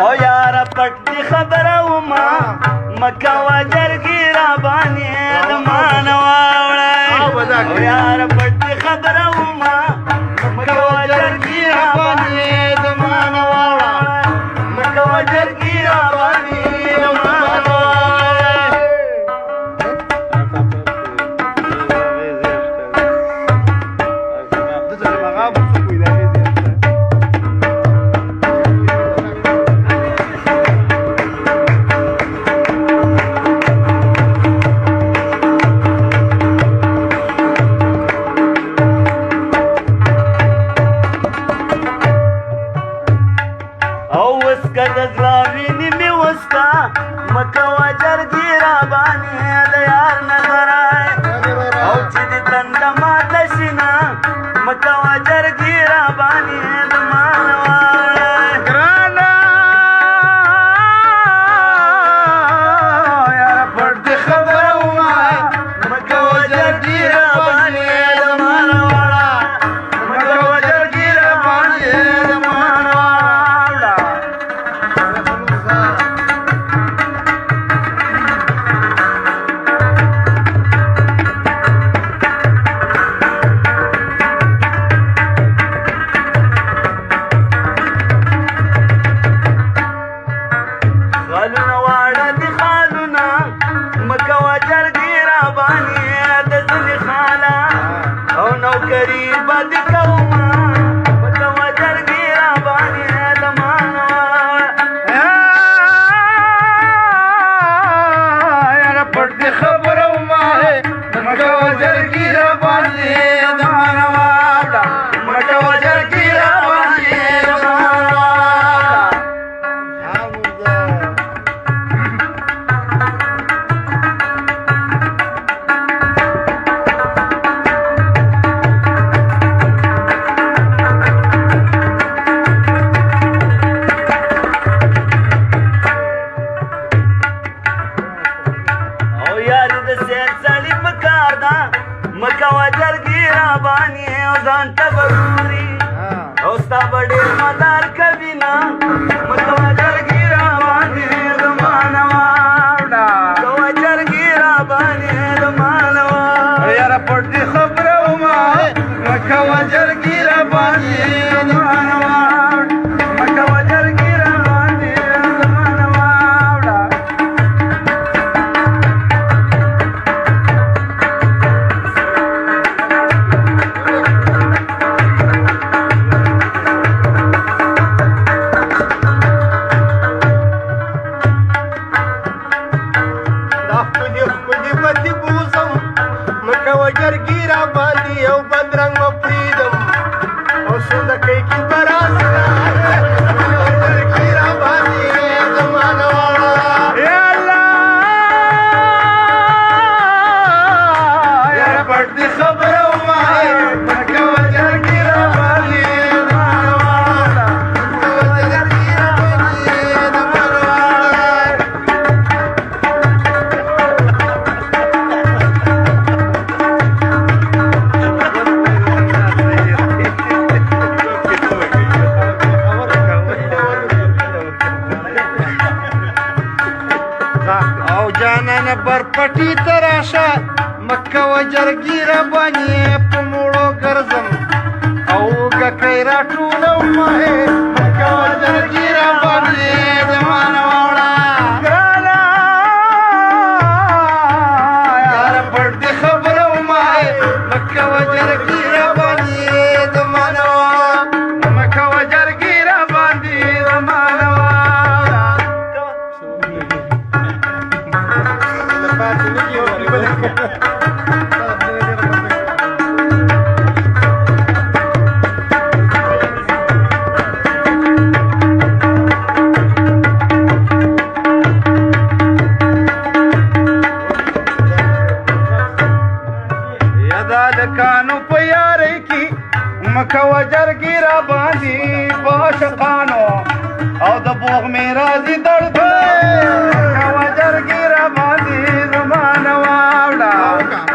او یار پټ دی خبره وما مکه وجرګي را باندې دمان واوړه او یار پټ دی خبره وما مکه وجرګي را باندې دمان واوړه مکه وجرګي را باندې دمان مکه وجرګي را باندې د یار نظر او چې د تنده ماته شي نه مکه وجرګي را باندې د مان واړه ګرانه یار پټ دی خبره ومه مکه وجرګي را باندې د مان واړه مکه وجرګي را باندې د مان واړه خالونه واړه دي خالونه مکه وجرګي را باندې د ځنې خاله او نوکري به دې کومه مکه وجرګي را باندې د مانه یاره پټ دې خبره ومه مکه وجرګي را باندې د مانه واوړه مکه وجرګي را باندې د مانه مکه وجرګي را باندې او ځان ته بروري او ستا به ډېر مدار کوي نه مکه وجرګي را باندې د مانه واوړه مکه وجرګي را باندې د مانه واوړه یاره پټ دې خبره ومه مکه وجرګي را باندې د مانه واوړه مکه وجرګي را باندې د مانه واوړه مکه وجرګي را باندې او بدرنګ به پرېږدم او سوده کوي کې به راسره مکه وجرګي را باندې زمانه واړه یا الله یاره پټ دې خبره ومه مکه وجرګي را باندې زمانه واړه مکه وجرګي را باندې زمانه واړه او جانان برپټي تراشه مکه وجرګي را باندې په موړو ګرځم او ګکۍ را ټولومه مکه وجرګي را باندې د مانه واوړه ګرانه یاره پټ دې خبره ومه مکه وجرګي را باندې د مانه واوړه مکه وجرګي را باندې د مانه واوړه لکانو په یارۍ کې مکه وجرګي را باندې په عاشقانو او د بوغ مې راځي درد مکه وجرګي را باندې زمانه واوړه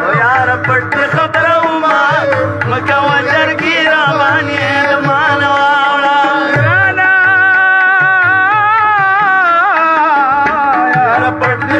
او یاره پټ خبره ومه مکه وجرګي را باندې ابن